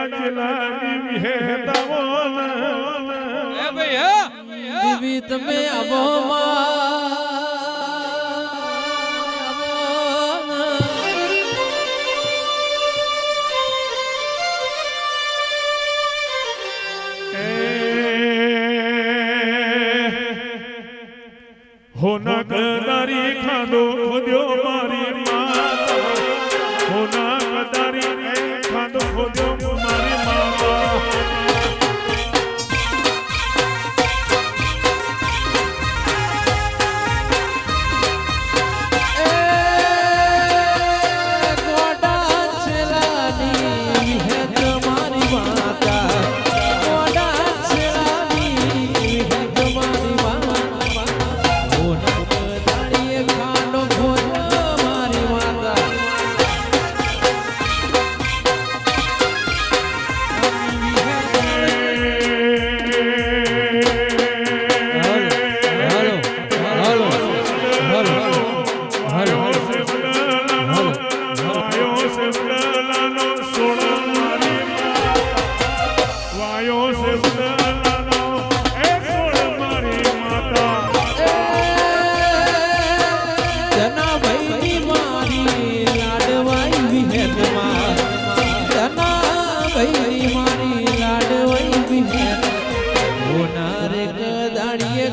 ચેલાની વિહેતાવન એ ભાઈ દેવી તમે અવમાં હોના કદારી ખાધો ખોદ્યો મારી માતા હોના કદારી ખાધો ખોદ્યો મારી માતા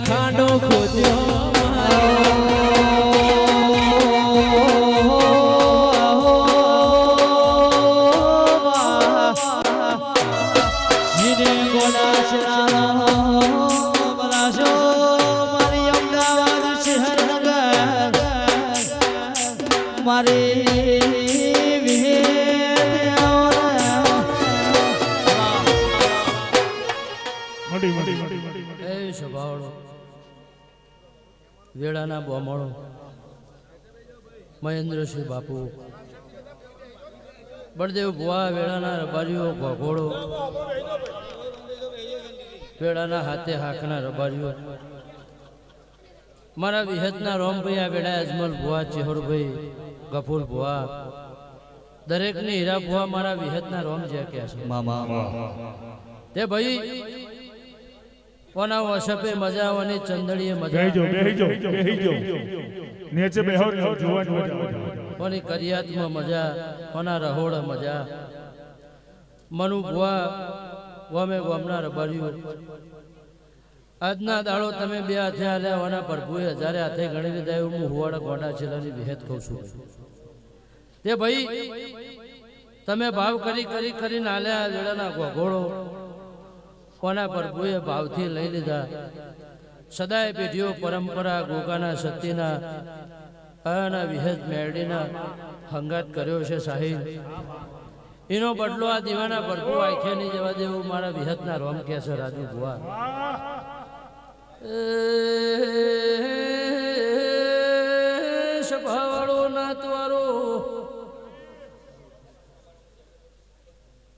ખાડો ખોદ્યો વેળાના બોમણો મહેન્દ્રસિંહ બાપુ બળદેવ ભુવા વેળાના રબારીઓ ઘોઘોળો વેળાના હાથે હાકના રબારીઓ મારા વિહતના રોમભાઈ આ વેળા અજમલ ભુવા ચેહરભાઈ ગફુર ભુવા દરેકની હીરા ભુવા મારા વિહતના રોમ જે કે છે મામા તે ભાઈ કોના વસપે મજા આવવાની ચંદડીએ મજા બેહીજો નીચે બેહો જોવાની મજા કોની કરિયાતમાં મજા કોના રહોળ મજા મનુ ભુવા વમે ગોમના રબારીઓ આજના દાડો તમે બે હાથે આલ્યા હોના પ્રભુએ હજારે હાથે ગણી લીધા એવું હું હુવાડા ગોડા છેલ્લાની વિહેત કહું છું તે ભાઈ તમે ભાવ કરીને આલ્યા વેળાના ઘોઘોળો કોના પ્રભુએ ભાવથી લઈ લીધા સદાય પેઢીઓ પરંપરા ગોગાના સતીના આના વિહેત મેરડીના હંગાત કર્યો છે સાહિલ એનો બદલો આ દીવાના પ્રભુ આંખે નહીં જવા દેવું મારા વિહતના રોમ કે છે રાજુ ભુવા સભાવાળો નાતવારો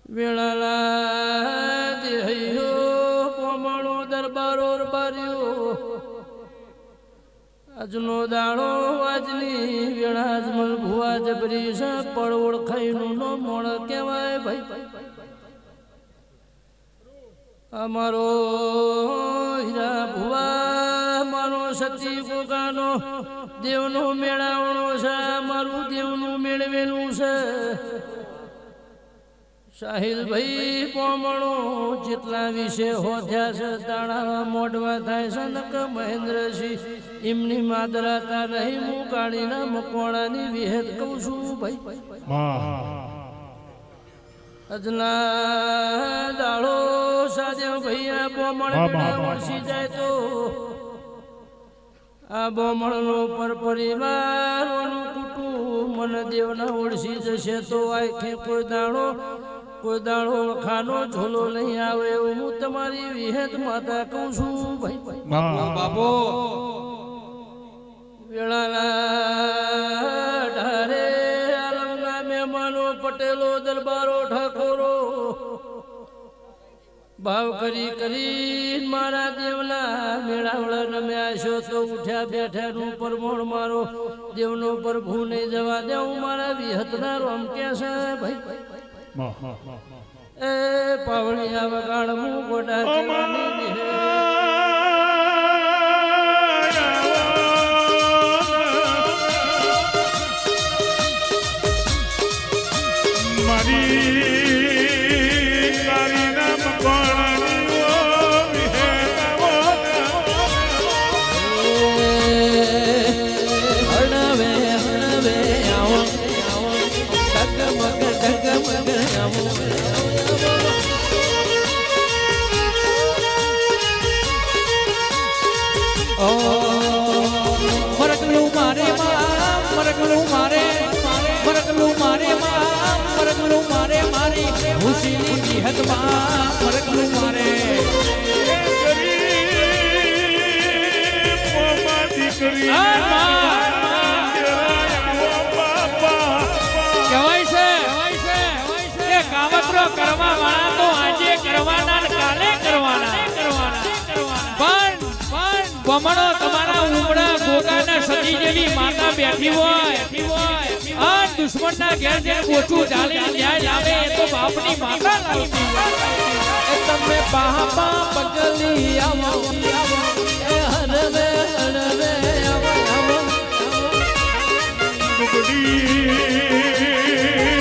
વેળાલા દેહૈયો પોમણો દરબારો રબારીઓ આજનો દાડો આજની વેળા અજમલ ભુવા જબરી છે પળ ઓળખાઈનું નો મોણ કહેવાય ભાઈ અમારો હીરા ભુવા મારો સતી ગોગાનો દેવનો મેળાવણો છે મારું દેવનું મેળવેલું છે સાહિલ ભાઈ પોમણો જેટલા વિશે હોધ્યા છે દાણા મોઢવા થાય છે નક મહેન્દ્રસિંહ એમની માદરાતા નહીં હું કાળીના મકોણાની વિહેત કહું છું ભાઈ અજના દાડો સાદેવ ભાઈ આ બોમણ વળસી જાય તો આ બોમણનો પર પરિવારનું કુટુંબ મને દેવના ઓળસી જશે તો આખે કોઈ દાડો ખાનો ઝોલો નહીં આવે એવું હું તમારી વિહેત માતા કહું છું ભાઈ બાપો વેળાના ઢારે આલમના મહેમાનો પટેલો દરબારો ઠાકોરો ભાવ કરી મારા દેવના મેળાવડા રમ્યા છો તો ઉઠ્યા બેઠાનું પરમોણ મારો દેવનો પ્રભુ નહીં જવા દેવું મારા વિહતના રોમ કે છે ભાઈ એ પાવળિયા વગાડ હું ગોડા ચેલાની વિહે મરકલું મારે મરકલું મારે મરકલું મારે મરકલું મારે મારી હુસીની વિહતમાં મરકલું મારે કહેવાય છે એ કાવતરો કરવા વાળા તો આજે કરવાના ને કાલે કરવાના પણ બમણો તમારા ઉમરા ગોગાના સતી જેવી માતા બેઠી હોય આ દુશ્મનના ઘેર જે કોચું ઝાલી ન્યાય લાવે એ તો બાપની માતા લાવતી હોય એ તમે બાપા પગલી આવો એ હરવે હરવે આવો આવો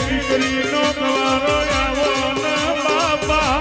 દીકરીનો ગવારો આવો ના બાપા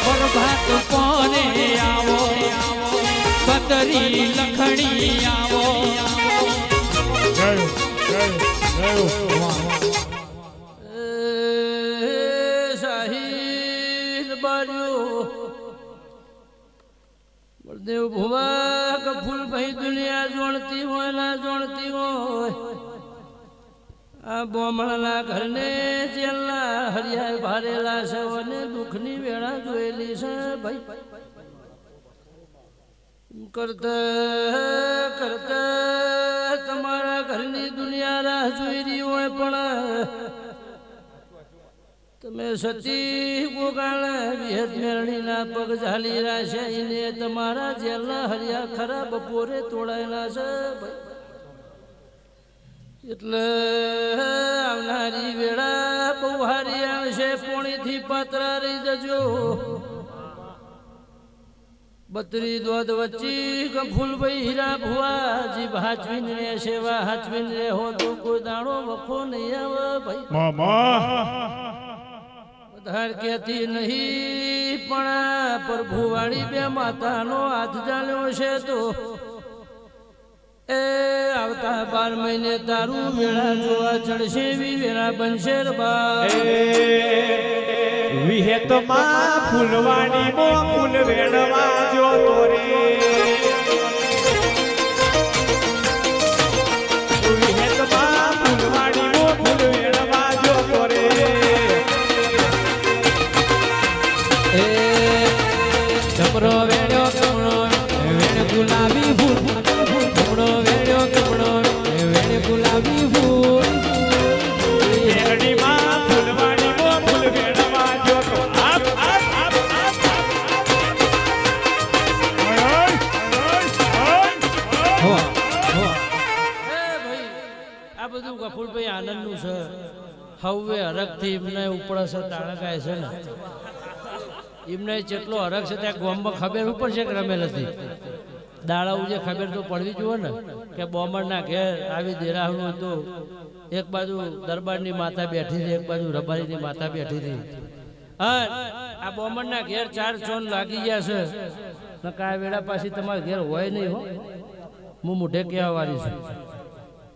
પ્રભાત કોને આવો બતરી લખણી આવો શાહીન બાર્યો બળદેવ ભુવા કફૂલ ભાઈ દુનિયા જોણતી હોય ના જોણતી હોય આ બોમણના ઘરને જેલના હરિયાય ભારેલા છે અને દુઃખની વેળા જોયેલી છે ભાઈ કરતા કરતા તમારા ઘરની દુનિયા રાહ જોઈ રહી હોય પણ તમે સતી ગોગાળ વિહત મેળણીના પગ ઝાલી રહ્યા છે એને તમારા જેલના હરિયા ખરા બપોરે તોડાયેલા છે ભાઈ એટલે આવનારી વેળા બહુ હારી આવશે પોણીથી પાત્રા રહી જજો બત્રી દોધ વચ્ચી ગફુલભાઈ હીરા ભુવાજી હાચવીન રે સેવા હાચવીન રે હો તો કોઈ દાણો વખો નહીં આવે ભાઈ વધાર કેતી નહીં પણ પ્રભુવાળી બે માતાનો હાથ જાણ્યો છે તો એ આવતા 12 મહિને તારું વેળા જોવા ચડશે વી વેળા બનશે બા વિહેતમાં ફૂલવાણી મો ફૂલ વેણવા જો તોરે વિહેતમાં ફૂલવાણી મો ફૂલ વેણવા જો તોરે એ કમરો વેણ્યો કમરો વેણ ગુલાબી ફૂલ કમરો વેણ્યો કમરો વેણ ગુલાબી ફૂલ વેરડીમાં ફૂલવાણી મો ફૂલ વેણવા જો તો આપ આપ આપ આપ હો હો ભાઈ આ બધું ગફુરભાઈ આનંદનું છે હવે હરખથી એમને ઉપડે છે તાળકાય છે ને એમને જેટલો હરખ છે ત્યાં ગોમમાં ખબર ઉપર છે કે રમેલ હતી દાડાઓ જે ખબર તો પડવી જોઈએ ને કે બોમરના ઘેર આવી દેરાહનું હતું એક બાજુ દરબારની માતા બેઠી હતી એક બાજુ રબારીની માતા બેઠી હતી આ બોમરના ઘેર 4 ચોન લાગી ગયા છે ને કાંઈ વેળા પાછી તમારા ઘેર હોય નહીં હો હું મોઢે કહેવા વાળી છું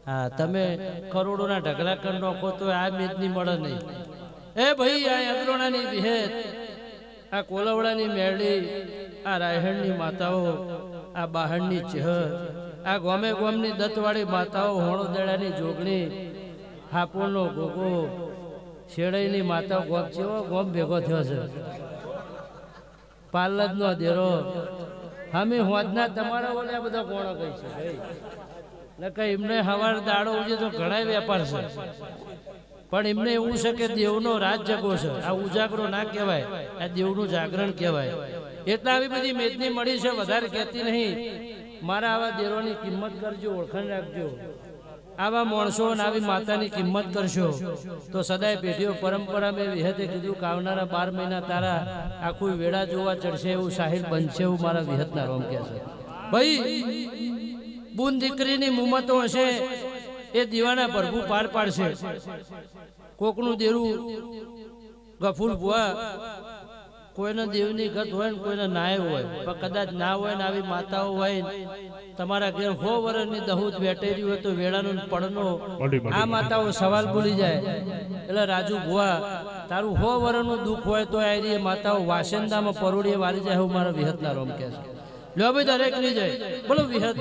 હા તમે કરોડોના ઢગલા કરી નાખો તો આ મેદની મળે નહીં એ ભાઈ આ યંત્રોણાની વિહેત આ કોલવડાની મેરડી આ રાયહણની માતાઓ આ બહારની ચહ આ ગોમે ગોમની દત્તવાળી માતાઓ હોણોદડાની જોગણી હાપોનો ગોગો શેરડીની માતાઓ ગોમ જેવો ગોમ ભેગો થયો છે પાલજનો દેરો અમે હોદના તમારા ઓલા બધા કોણો કહી છે ભાઈ નકે એમને હવાર દાડો ઉજે તો ઘણા વેપાર છે પણ એમને એવું છે કે દેવનો રાજ જગો છે આ ઉજાગરો ના કહેવાય આ દેવનું જાગરણ કહેવાય એટલે આવી બધી મેદની મળી છે વધારે કહેતી નહીં મારા આવા દેરોની કિંમત કરજો ઓળખાણ રાખજો આવા માણસો અને આવી માતાની કિંમત કરશો તો સદાય પેઢીઓ પરંપરા મેં વિહતે કીધું કે આવનારા 12 મહિના તારા આખું વેળા જોવા ચડશે એવું સાહિલ બનશે એવું મારા વિહતના રોમ કહે છે ભાઈ બુન દીકરીની મુમતો હશે એ દીવાના પ્રભુ પાર પાડશે કોકનું દેરું ગફુલ ભુવા કોઈના દેવની ગત હોય ને કોઈના નાય હોય પણ કદાચ ના હોય ને આવી માતાઓ હોય તમારા ઘેર 100 વર્ષની દહૂદ વેટેરી હોય તો વેળાનો પડનો આ માતાઓ સવાલ બોલી જાય એટલે રાજુ ભુવા તારું 100 વર્ષનું દુઃખ હોય તો આ માતાઓ વાસંદામાં પરોડીએ વારી જાય એવું મારા વિહતના રોમ કહે છે લ્યો ભાઈ દરેક ની જાય બોલો વિહત